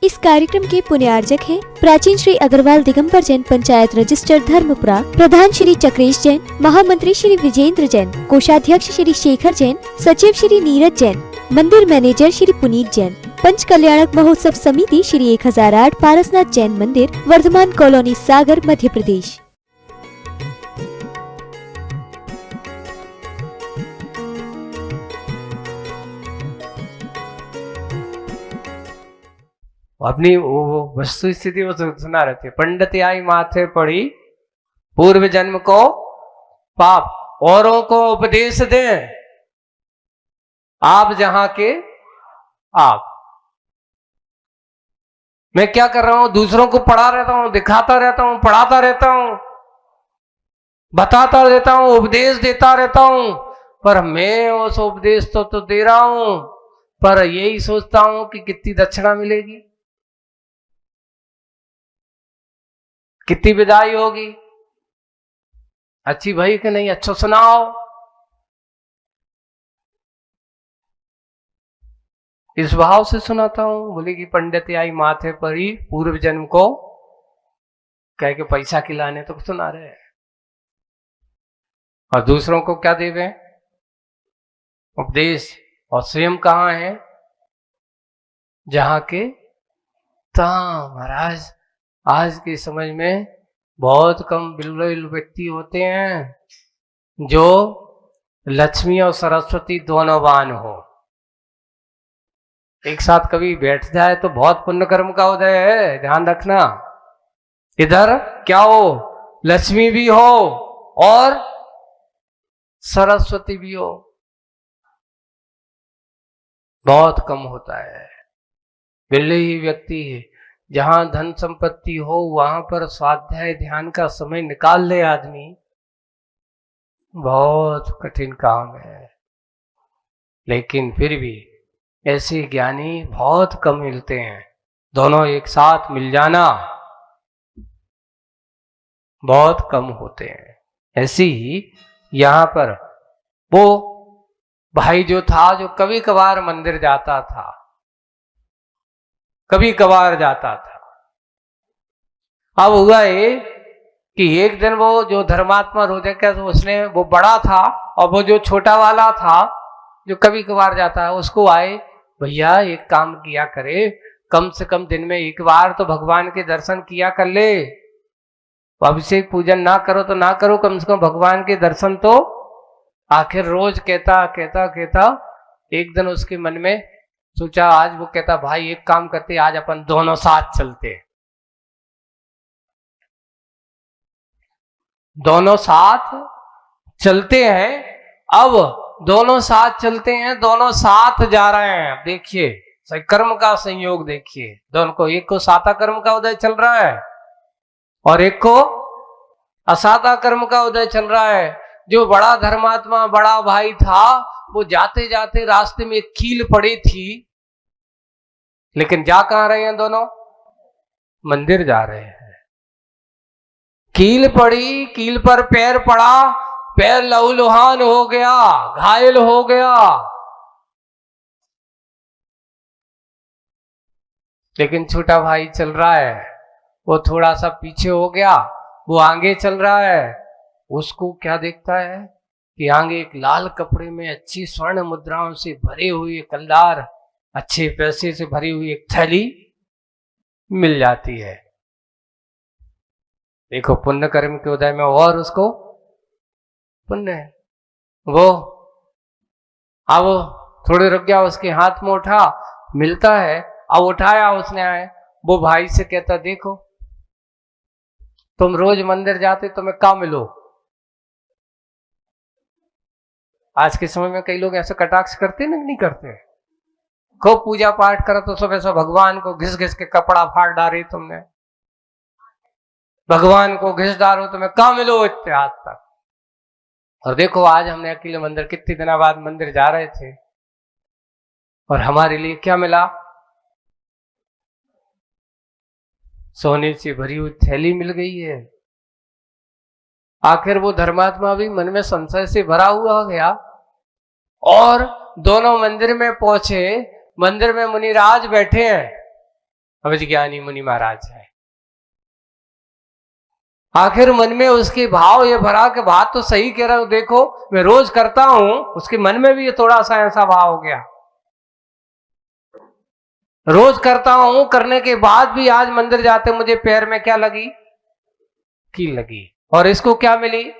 इस कार्यक्रम के पुण्यार्जक हैं प्राचीन श्री अग्रवाल दिगंबर जैन पंचायत रजिस्टर धर्मपुरा, प्रधान श्री चक्रेश जैन, महामंत्री श्री विजेंद्र जैन, कोषाध्यक्ष श्री शेखर जैन, सचिव श्री नीरज जैन, मंदिर मैनेजर श्री पुनीत जैन, पंच कल्याणक महोत्सव समिति श्री 1008 पारसनाथ जैन मंदिर, वर्धमान कॉलोनी, सागर, मध्य प्रदेश। अपनी वो वस्तु स्थिति वो सुना रहे थे। पंडित आई माथे पड़ी, पूर्व जन्म को पाप, औरों को उपदेश दें आप जहां के आप। मैं क्या कर रहा हूं? दूसरों को पढ़ा रहता हूं, दिखाता रहता हूं, पढ़ाता रहता हूं, बताता रहता हूं, उपदेश देता रहता हूं, पर मैं उस उपदेश तो दे रहा हूं, पर यही सोचता हूं कि कितनी दक्षिणा मिलेगी, कितनी विदाई होगी, अच्छी भाई कि नहीं, अच्छा सुनाओ। इस भाव से सुनाता हूं। बोले कि पंडित आई माथे पर ही पूर्व जन्म को कह के पैसा खिलाने तो सुना रहे हैं, और दूसरों को क्या देवे? उपदेश। और स्वयं कहां है? जहां के महाराज आज के समझ में बहुत कम बिल्कुल व्यक्ति होते हैं जो लक्ष्मी और सरस्वती दोनों वान हो। एक साथ कभी बैठ जाए तो बहुत पुण्य कर्म का उदय है, ध्यान रखना। इधर क्या हो? लक्ष्मी भी हो और सरस्वती भी हो, बहुत कम होता है। बिल्ले ही व्यक्ति है जहां धन संपत्ति हो वहां पर स्वाध्याय ध्यान का समय निकाल ले आदमी, बहुत कठिन काम है। लेकिन फिर भी ऐसे ज्ञानी बहुत कम मिलते हैं। दोनों एक साथ मिल जाना बहुत कम होते हैं। ऐसे ही यहां पर वो भाई जो था, जो कभी कभार मंदिर जाता था, कभी कभार जाता था, अब हुआ ये कि एक दिन वो जो धर्मात्मा रोजे का, तो उसने, वो बड़ा था और वो जो छोटा वाला था जो कभी कभार जाता है, उसको आए, भैया एक काम किया करे, कम से कम दिन में एक बार तो भगवान के दर्शन किया कर ले। अभिषेक पूजन ना करो तो ना करो, कम से कम भगवान के दर्शन तो। आखिर रोज कहता कहता कहता एक दिन उसके मन में सोचा, आज वो कहता भाई एक काम करते, आज अपन दोनों साथ चलते, दोनों साथ चलते हैं। अब दोनों साथ चलते हैं, दोनों साथ जा रहे हैं। अब देखिए कर्म का संयोग देखिए, दोनों को, एक को साता कर्म का उदय चल रहा है और एक को असाता कर्म का उदय चल रहा है। जो बड़ा धर्मात्मा बड़ा भाई था, वो जाते जाते रास्ते में एक कील पड़ी थी, लेकिन जा कहां रहे हैं दोनों? मंदिर जा रहे हैं। कील पड़ी, कील पर पैर पड़ा, पैर लहूलुहान हो गया, घायल हो गया। लेकिन छोटा भाई चल रहा है, वो थोड़ा सा पीछे हो गया, वो आगे चल रहा है। उसको क्या देखता है कि आगे एक लाल कपड़े में अच्छी स्वर्ण मुद्राओं से भरे हुए कलदार, अच्छे पैसे से भरी हुई एक थैली मिल जाती है। देखो पुण्य कर्म के उदय में और उसको पुण्य है। वो अब थोड़े रुक गया, उसके हाथ में उठा, मिलता है, अब उठाया उसने, आए वो भाई से कहता, देखो तुम रोज मंदिर जाते, तुम्हें क्या मिलो? आज के समय में कई लोग ऐसे कटाक्ष करते नहीं करते? खूब पूजा पाठ करो तो सुबह से भगवान को घिस घिस के कपड़ा फाड़ डाले तुमने, भगवान को घिस डालो, तुम्हें क्या मिलो इतने आज तक। और देखो आज हमने अकेले मंदिर, कितने दिनों बाद मंदिर जा रहे थे, और हमारे लिए क्या मिला? सोने से भरी हुई थैली मिल गई है। आखिर वो धर्मात्मा भी मन में संशय से भरा हुआ गया, और दोनों मंदिर में पहुंचे। मंदिर में मुनिराज बैठे हैं, अविज्ञानी मुनि महाराज है। आखिर मन में उसके भाव ये भरा कि बात तो सही कह रहा हूं, देखो मैं रोज करता हूं, उसके मन में भी ये थोड़ा सा ऐसा भाव हो गया, रोज करता हूं, करने के बाद भी आज मंदिर जाते मुझे पैर में क्या लगी, कील लगी, और इसको क्या मिली,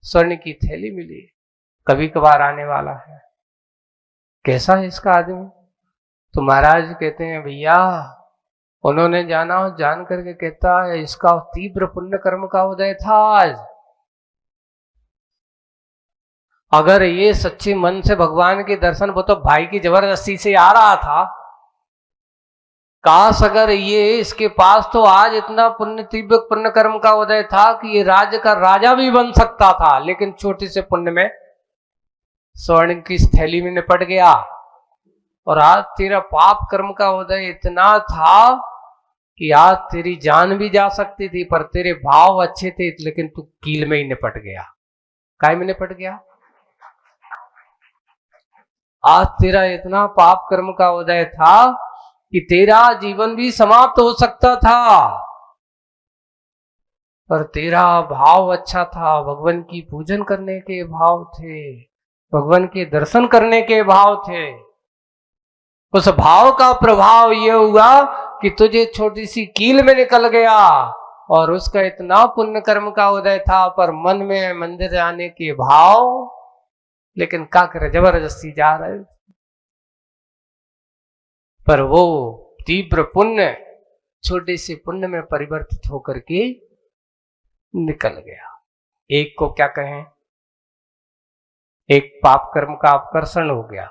स्वर्ण की थैली मिली, कभी कभार आने वाला है, कैसा है इसका आदमी। तो महाराज कहते हैं भैया उन्होंने जाना, जान करके कहता है इसका तीव्र पुण्य कर्म का उदय था आज। अगर ये सच्चे मन से भगवान के दर्शन, वो तो भाई की जबरदस्ती से आ रहा था, काश अगर ये इसके पास तो आज इतना पुण्य, तीव्र पुण्य कर्म का उदय था कि ये राज्य का राजा भी बन सकता था, लेकिन छोटे से पुण्य में स्वर्ण की थैली में निपट गया। और आज तेरा पाप कर्म का उदय इतना था कि आज तेरी जान भी जा सकती थी, पर तेरे भाव अच्छे थे, लेकिन तू कील में ही निपट गया। काय में निपट गया? आज तेरा इतना पाप कर्म का उदय था कि तेरा जीवन भी समाप्त हो सकता था, पर तेरा भाव अच्छा था, भगवान की पूजन करने के भाव थे, भगवान के दर्शन करने के भाव थे। उस भाव का प्रभाव यह हुआ कि तुझे छोटी सी कील में निकल गया, और उसका इतना पुण्य कर्म का उदय था, पर मन में मंदिर जाने के भाव, लेकिन क्या करे, जबरदस्ती जा रहे। पर वो तीव्र पुण्य छोटे से पुण्य में परिवर्तित होकर के निकल गया। एक को क्या कहें, एक पाप कर्म का अपकर्षण हो गया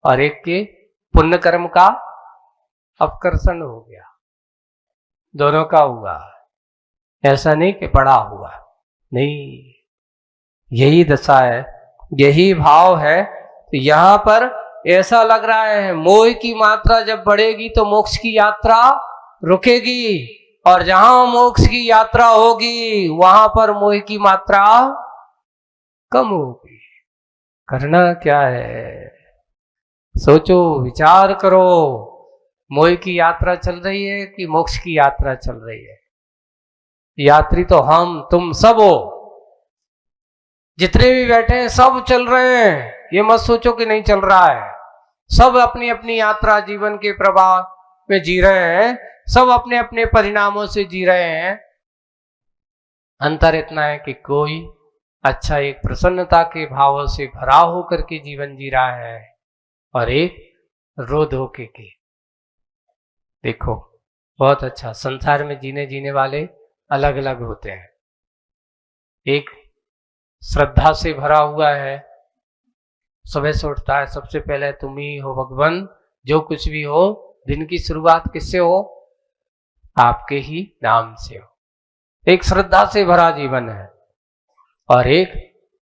और एक के पुण्य कर्म का अपकर्षण हो गया, दोनों का हुआ। ऐसा नहीं कि बड़ा हुआ, नहीं, यही दशा है, यही भाव है। तो यहां पर ऐसा लग रहा है मोह की मात्रा जब बढ़ेगी तो मोक्ष की यात्रा रुकेगी, और जहां मोक्ष की यात्रा होगी वहां पर मोह की मात्रा कम होगी। करना क्या है, सोचो, विचार करो, मोह की यात्रा चल रही है कि मोक्ष की यात्रा चल रही है? यात्री तो हम तुम सब हो, जितने भी बैठे हैं सब चल रहे हैं, ये मत सोचो कि नहीं चल रहा है। सब अपनी अपनी यात्रा जीवन के प्रवाह में जी रहे हैं, सब अपने अपने परिणामों से जी रहे हैं। अंतर इतना है कि कोई अच्छा एक प्रसन्नता के भावों से भरा होकर के जीवन जी रहा है, और एक रोध होके के। देखो बहुत अच्छा, संसार में जीने वाले अलग अलग होते हैं। एक श्रद्धा से भरा हुआ है, सुबह से उठता है, सबसे पहले तुम ही हो भगवान, जो कुछ भी हो दिन की शुरुआत किससे हो, आपके ही नाम से हो। एक श्रद्धा से भरा जीवन है, और एक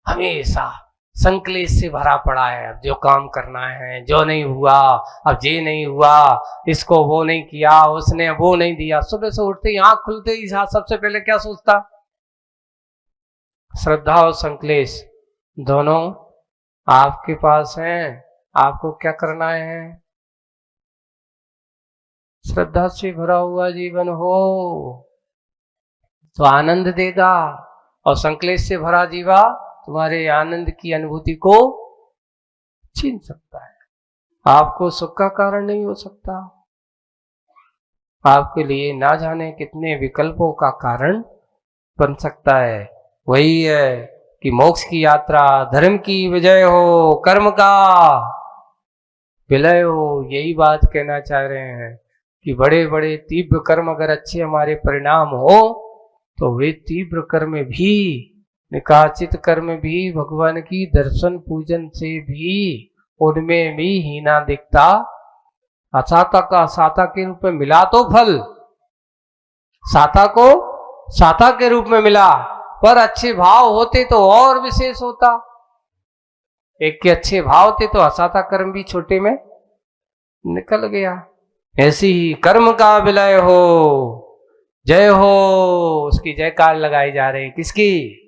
हमेशा संकलेश से भरा पड़ा है। अब जो काम करना है, जो नहीं हुआ, अब ये नहीं हुआ, इसको वो नहीं किया, उसने वो नहीं दिया। सुबह से उठते ही आंख खुलते ही सबसे पहले क्या सोचता? श्रद्धा और संकलेश दोनों आपके पास हैं, आपको क्या करना है? श्रद्धा से भरा हुआ जीवन हो तो आनंद देगा, और संकलेश से भरा जीवा तुम्हारे आनंद की अनुभूति को छीन सकता है। आपको सुख का कारण नहीं हो सकता, आपके लिए ना जाने कितने विकल्पों का कारण बन सकता है। वही है कि मोक्ष की यात्रा, धर्म की विजय हो, कर्म का विलय हो। यही बात कहना चाह रहे हैं कि बड़े बड़े तीव्र कर्म अगर अच्छे हमारे परिणाम हो, तो वे तीव्र कर्म भी, निकाचित कर्म भी, भगवान की दर्शन पूजन से भी, उनमें भी हीना दिखता असाता का साता के रूप में मिला। तो फल साता को साता के रूप में मिला, पर अच्छे भाव होते तो और विशेष होता। एक के अच्छे भाव थे तो असाता कर्म भी छोटे में निकल गया। ऐसी ही कर्म का विलय हो, जय हो, उसकी जयकार लगाई जा रही। किसकी?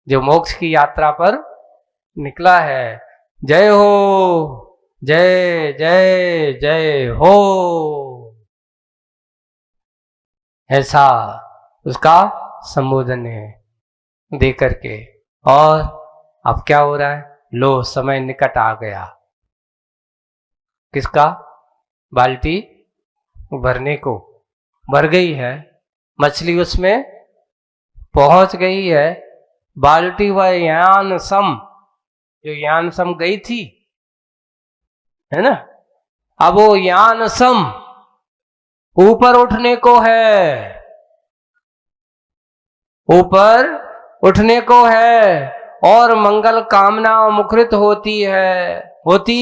जो मोक्ष की यात्रा पर निकला है। जय हो, जय जय जय हो, ऐसा उसका संबोधन है दे करके। और अब क्या हो रहा है, लो समय निकट आ गया, किसका, बाल्टी भरने को, भर गई है, मछली उसमें पहुंच गई है। बाल्टी व यान सम, जो यान सम गई थी, है ना, अब वो यान सम ऊपर उठने को है, ऊपर उठने को है, और मंगल कामना मुखरित होती है, होती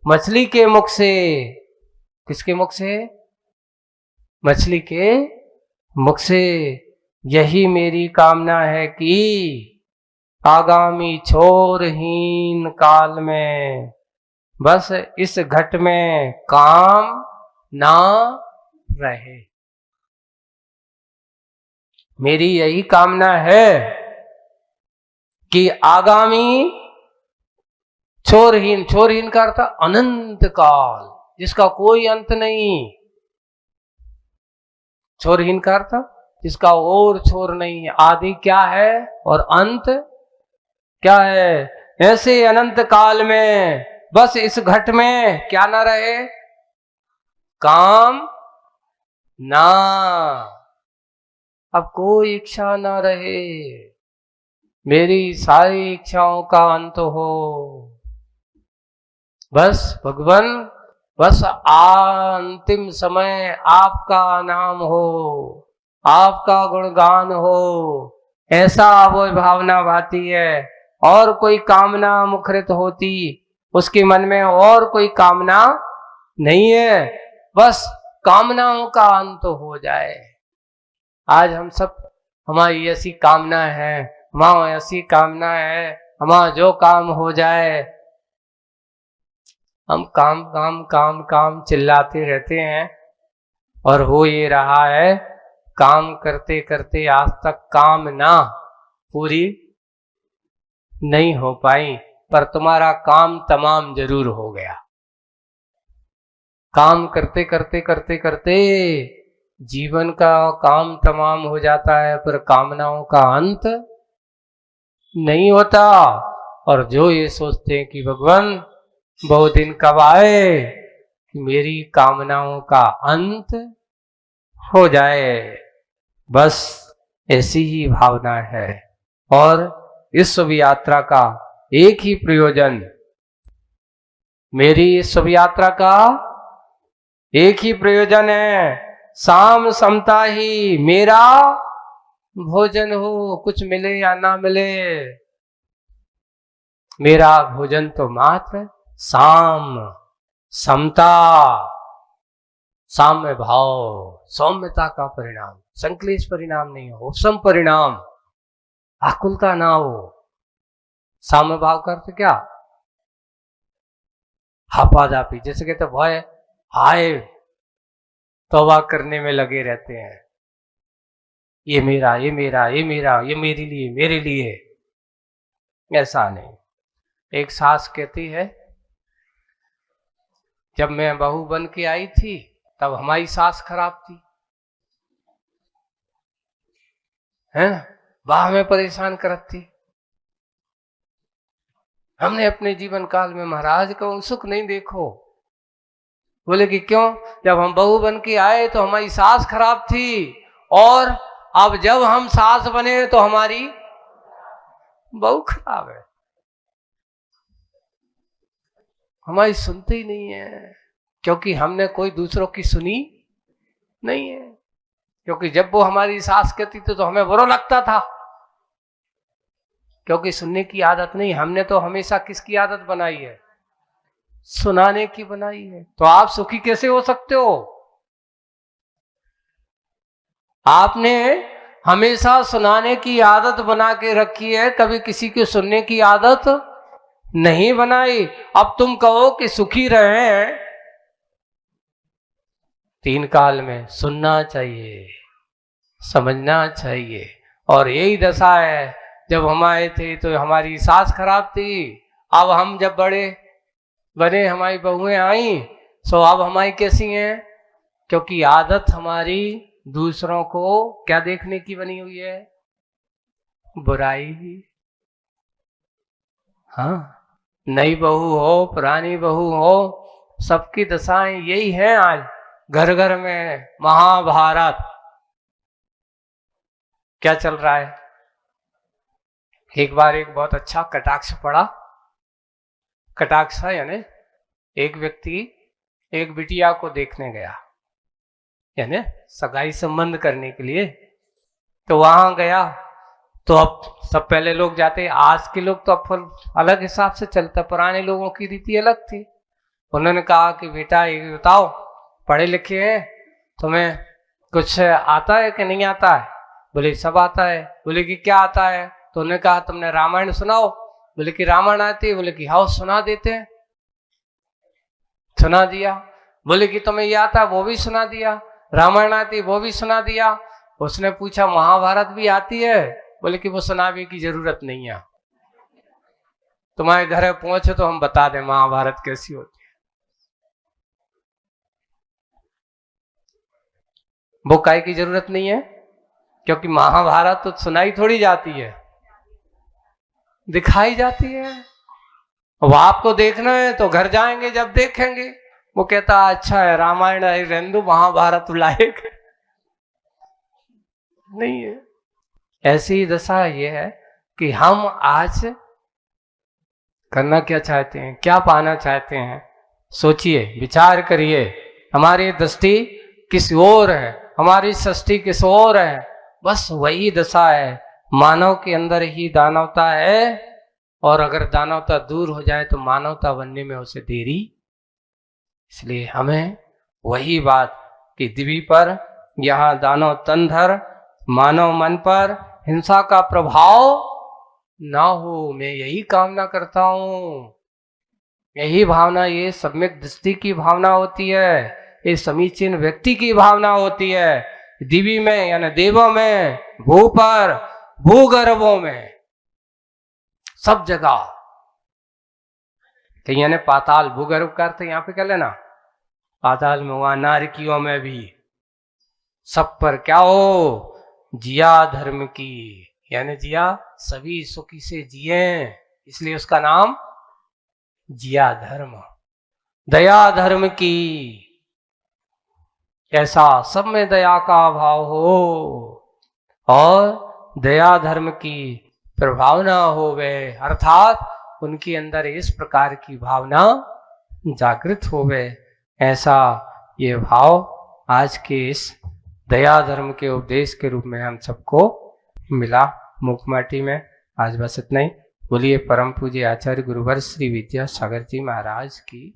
मछली के मुख से। किसके मुख से, मछली के मुख से। यही मेरी कामना है कि आगामी छोरहीन काल में बस इस घट में काम ना रहे। मेरी यही कामना है कि आगामी छोरहीन, छोरहीन का अर्थ अनंत काल, जिसका कोई अंत नहीं। छोरहीन का अर्थ जिसका और छोर नहीं है, आदि क्या है और अंत क्या है। ऐसे अनंत काल में बस इस घट में क्या ना रहे, काम ना, अब कोई इच्छा ना रहे, मेरी सारी इच्छाओं का अंत हो। बस भगवान, बस अंतिम समय आपका नाम हो, आपका गुणगान हो, ऐसा वो भावना भाती है। और कोई कामना मुखरित होती उसके मन में, और कोई कामना नहीं है, बस कामनाओं का अंत हो जाए। आज हम सब, हमारी ऐसी कामना है, हमारी ऐसी कामना है, हमारा जो काम हो जाए, हम काम काम काम काम चिल्लाते रहते हैं, और हो ये रहा है, काम करते करते आज तक कामना पूरी नहीं हो पाई, पर तुम्हारा काम तमाम जरूर हो गया। काम करते करते करते करते जीवन का काम तमाम हो जाता है, पर कामनाओं का अंत नहीं होता। और जो ये सोचते हैं कि भगवान वो दिन कब आए कि मेरी कामनाओं का अंत हो जाए, बस ऐसी ही भावना है। और इस शुभ यात्रा का एक ही प्रयोजन, मेरी इस शुभ यात्रा का एक ही प्रयोजन है, साम समता ही मेरा भोजन हो, कुछ मिले या ना मिले, मेरा भोजन तो मात्र साम, समता, साम्य भाव, सौम्यता का परिणाम, संक्लेश परिणाम नहीं हो, उपशम परिणाम, आकुलता ना हो। साम्य भाव का अर्थ क्या, हापाजापी, जैसे कहते भाई हाय तौबा करने में लगे रहते हैं, ये मेरा, ये मेरा, ये मेरा, ये मेरे लिए, मेरे लिए, ऐसा नहीं। एक सास कहती है, जब मैं बहू बन के आई थी तब हमारी सास खराब थी, है ना, वाह में परेशान करती। हमने अपने जीवन काल में महाराज का सुख नहीं देखो। बोले कि क्यों, जब हम बहू बन के आए तो हमारी सास खराब थी, और अब जब हम सास बने तो हमारी बहू खराब है। हमारी सुनते ही नहीं है, क्योंकि हमने कोई दूसरों की सुनी नहीं है। क्योंकि जब वो हमारी सास कहती थी तो हमें बुरा लगता था, क्योंकि सुनने की आदत नहीं। हमने तो हमेशा किसकी आदत बनाई है, सुनाने की बनाई है। तो आप सुखी कैसे हो सकते हो, आपने हमेशा सुनाने की आदत बना के रखी है, कभी किसी के सुनने की आदत नहीं बनाई। अब तुम कहो कि सुखी रहे हैं, तीन काल में सुनना चाहिए, समझना चाहिए। और यही दशा है, जब हम आए थे तो हमारी सास खराब थी, अब हम जब बड़े बने हमारी बहुएं आई, सो अब हमारी कैसी हैं? क्योंकि आदत हमारी दूसरों को क्या देखने की बनी हुई है? बुराई। हाँ, नई बहू हो, पुरानी बहू हो, सबकी दशाएं यही हैं। आज घर घर में महाभारत क्या चल रहा है? एक बार एक बहुत अच्छा कटाक्ष पड़ा। कटाक्ष यानी एक व्यक्ति एक बिटिया को देखने गया, यानी सगाई संबंध करने के लिए। तो वहां गया तो अब सब पहले लोग जाते, आज के लोग तो अब अलग हिसाब से चलता, पुराने लोगों की रीति अलग थी। उन्होंने कहा कि बेटा ये बताओ, पढ़े लिखे हैं, तुम्हें कुछ आता है कि नहीं आता है? बोले सब आता है। बोले कि क्या आता है? तो उन्होंने कहा तुमने रामायण सुनाओ। बोले कि रामायण आती है? बोले कि हाँ सुना देते हैं। सुना दिया। बोले कि तुम्हें ये आता है? वो भी सुना दिया। रामायण आती है? वो भी सुना दिया। उसने पूछा महाभारत भी आती है? बोले कि वो सुनाने की जरूरत नहीं है, तुम्हारे घर पहुंचे तो हम बता दें महाभारत कैसी होती है। वो काय की जरूरत नहीं है, क्योंकि महाभारत तो सुनाई थोड़ी जाती है, दिखाई जाती है। अब आपको देखना है तो घर जाएंगे, जब देखेंगे। वो कहता अच्छा है रामायण है, रेंदु महाभारत लायक नहीं है। ऐसी दशा ये है कि हम आज करना क्या चाहते हैं, क्या पाना चाहते हैं? सोचिए, विचार करिए। हमारी दृष्टि किस ओर है, हमारी सृष्टि किस ओर है? बस वही दशा है। मानव के अंदर ही दानवता है, और अगर दानवता दूर हो जाए तो मानवता बनने में उसे देरी। इसलिए हमें वही बात कि दिवी पर यहाँ दानव तनधर, मानव मन पर हिंसा का प्रभाव ना हो, मैं यही कामना करता हूं। यही भावना, ये सम्यक दृष्टि की भावना होती है, ये समीचीन व्यक्ति की भावना होती है। दिवी में यानी देवों में, भू पर, भूगर्भों में, सब जगह। कहीं यानी पाताल, भूगर्भ का अर्थ यहाँ पे क्या लेना? पाताल में, वहां नारकियों में भी, सब पर क्या हो? जिया धर्म की, यानी जिया सभी सुखी से जिए, इसलिए उसका नाम जिया धर्म। दया धर्म की, ऐसा सब में दया का भाव हो और दया धर्म की प्रभावना हो वे, अर्थात उनके अंदर इस प्रकार की भावना जागृत हो वे। ऐसा ये भाव आज के इस दया धर्म के उपदेश के रूप में हम सबको मिला मुखमाटी में। आज बस इतना ही। बोलिए परम पूज्य आचार्य गुरुवर श्री विद्यासागर जी महाराज की।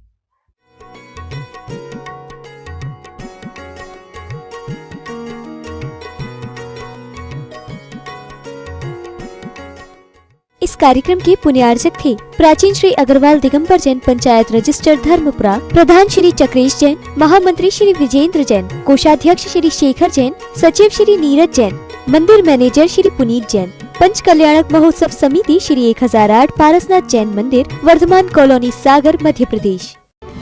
इस कार्यक्रम के पुण्यार्जक थे प्राचीन श्री अग्रवाल दिगंबर जैन पंचायत रजिस्टर धर्मपुरा, प्रधान श्री चक्रेश जैन, महामंत्री श्री विजेंद्र जैन, कोषाध्यक्ष श्री शेखर जैन, सचिव श्री नीरज जैन, मंदिर मैनेजर श्री पुनीत जैन, पंच कल्याणक महोत्सव समिति श्री 1008 पारसनाथ जैन मंदिर, वर्धमान कॉलोनी, सागर, मध्य प्रदेश।